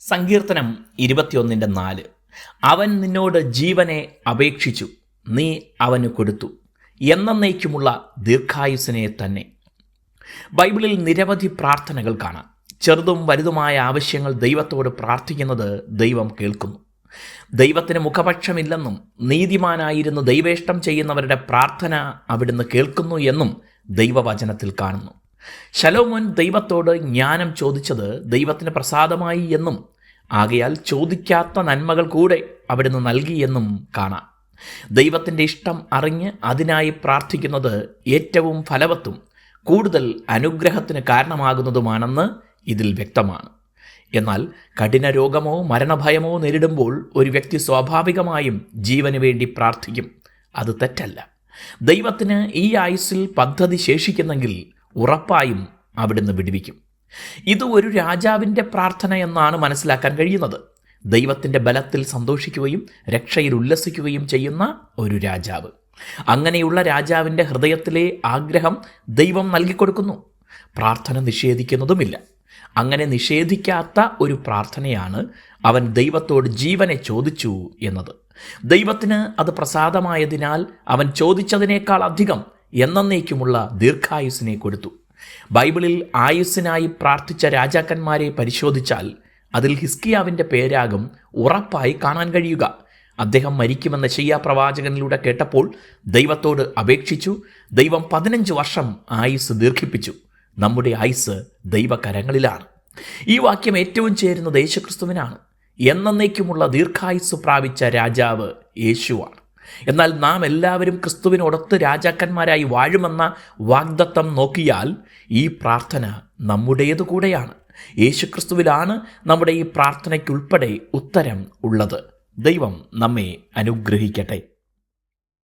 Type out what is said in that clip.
സങ്കീർത്തനം 21:4. അവൻ നിന്നോട് ജീവനെ അപേക്ഷിച്ചു, നീ അവന് കൊടുത്തു, എന്നേക്കുമുള്ള ദീർഘായുസ്സിനെ തന്നെ. ബൈബിളിൽ നിരവധി പ്രാർത്ഥനകൾ കാണാം. ചെറുതും വലുതുമായ ആവശ്യങ്ങൾ ദൈവത്തോട് പ്രാർത്ഥിക്കുന്നത് ദൈവം കേൾക്കുന്നു. ദൈവത്തിന് മുഖപക്ഷമില്ലെന്നും നീതിമാനായിരുന്നു ദൈവേഷ്ടം ചെയ്യുന്നവരുടെ പ്രാർത്ഥന അവിടുന്ന് കേൾക്കുന്നു എന്നും ദൈവവചനത്തിൽ കാണുന്നു. ശലോമോൻ ദൈവത്തോട് ജ്ഞാനം ചോദിച്ചത് ദൈവത്തിന് പ്രസാദമായി എന്നും ആകയാൽ ചോദിക്കാത്ത നന്മകൾ കൂടെ അവിടുന്ന് നൽകിയെന്നും കാണാം. ദൈവത്തിൻ്റെ ഇഷ്ടം അറിഞ്ഞ് അതിനായി പ്രാർത്ഥിക്കുന്നത് ഏറ്റവും ഫലവത്തും കൂടുതൽ അനുഗ്രഹത്തിന് കാരണമാകുന്നതുമാണെന്ന് ഇതിൽ വ്യക്തമാണ്. എന്നാൽ കഠിന രോഗമോ മരണഭയമോ നേരിടുമ്പോൾ ഒരു വ്യക്തി സ്വാഭാവികമായും ജീവന് വേണ്ടി പ്രാർത്ഥിക്കും. അത് തെറ്റല്ല. ദൈവത്തിന് ഈ ആയുസ്സിൽ പദ്ധതി ശേഷിക്കുന്നെങ്കിൽ ഉറപ്പായും അവിടുന്ന് വിടുവിക്കും. ഇത് ഒരു രാജാവിൻ്റെ പ്രാർത്ഥന എന്നാണ് മനസ്സിലാക്കാൻ കഴിയുന്നത്. ദൈവത്തിൻ്റെ ബലത്തിൽ സന്തോഷിക്കുകയും രക്ഷയിൽ ഉല്ലസിക്കുകയും ചെയ്യുന്ന ഒരു രാജാവ്. അങ്ങനെയുള്ള രാജാവിൻ്റെ ഹൃദയത്തിലെ ആഗ്രഹം ദൈവം നൽകിക്കൊടുക്കുന്നു. പ്രാർത്ഥന നിഷേധിക്കുന്നതുമില്ല. അങ്ങനെ നിഷേധിക്കാത്ത ഒരു പ്രാർത്ഥനയാണ് അവൻ ദൈവത്തോട് ജീവനെ ചോദിച്ചു എന്നത്. ദൈവത്തിന് അത് പ്രസാദമായതിനാൽ അവൻ ചോദിച്ചതിനേക്കാൾ അധികം എന്നേക്കുമുള്ള ദീർഘായുസ്സിനെ കൊടുത്തു. ബൈബിളിൽ ആയുസ്സിനായി പ്രാർത്ഥിച്ച രാജാക്കന്മാരെ പരിശോധിച്ചാൽ അതിൽ ഹിസ്കിയാവിൻ്റെ പേരാകും ഉറപ്പായി കാണാൻ കഴിയുക. അദ്ദേഹം മരിക്കുമെന്ന് യെശയ്യാ പ്രവാചകനിലൂടെ കേട്ടപ്പോൾ ദൈവത്തോട് അപേക്ഷിച്ചു. ദൈവം 15 വർഷം ആയുസ് ദീർഘിപ്പിച്ചു. നമ്മുടെ ആയുസ് ദൈവകരങ്ങളിലാണ്. ഈ വാക്യം ഏറ്റവും ചേരുന്നത് യേശുക്രിസ്തുവിനാണ്. എന്നേക്കുമുള്ള ദീർഘായുസ് പ്രാപിച്ച രാജാവ് യേശുവാണ്. എന്നാൽ നാം എല്ലാവരും ക്രിസ്തുവിനോടൊത്ത് രാജാക്കന്മാരായി വാഴുമെന്ന വാഗ്ദത്തം നോക്കിയാൽ ഈ പ്രാർത്ഥന നമ്മുടേതു കൂടെയാണ്. യേശുക്രിസ്തുവിലാണ് നമ്മുടെ ഈ പ്രാർത്ഥനയ്ക്കുൾപ്പെടെ ഉത്തരം ഉള്ളത്. ദൈവം നമ്മെ അനുഗ്രഹിക്കട്ടെ.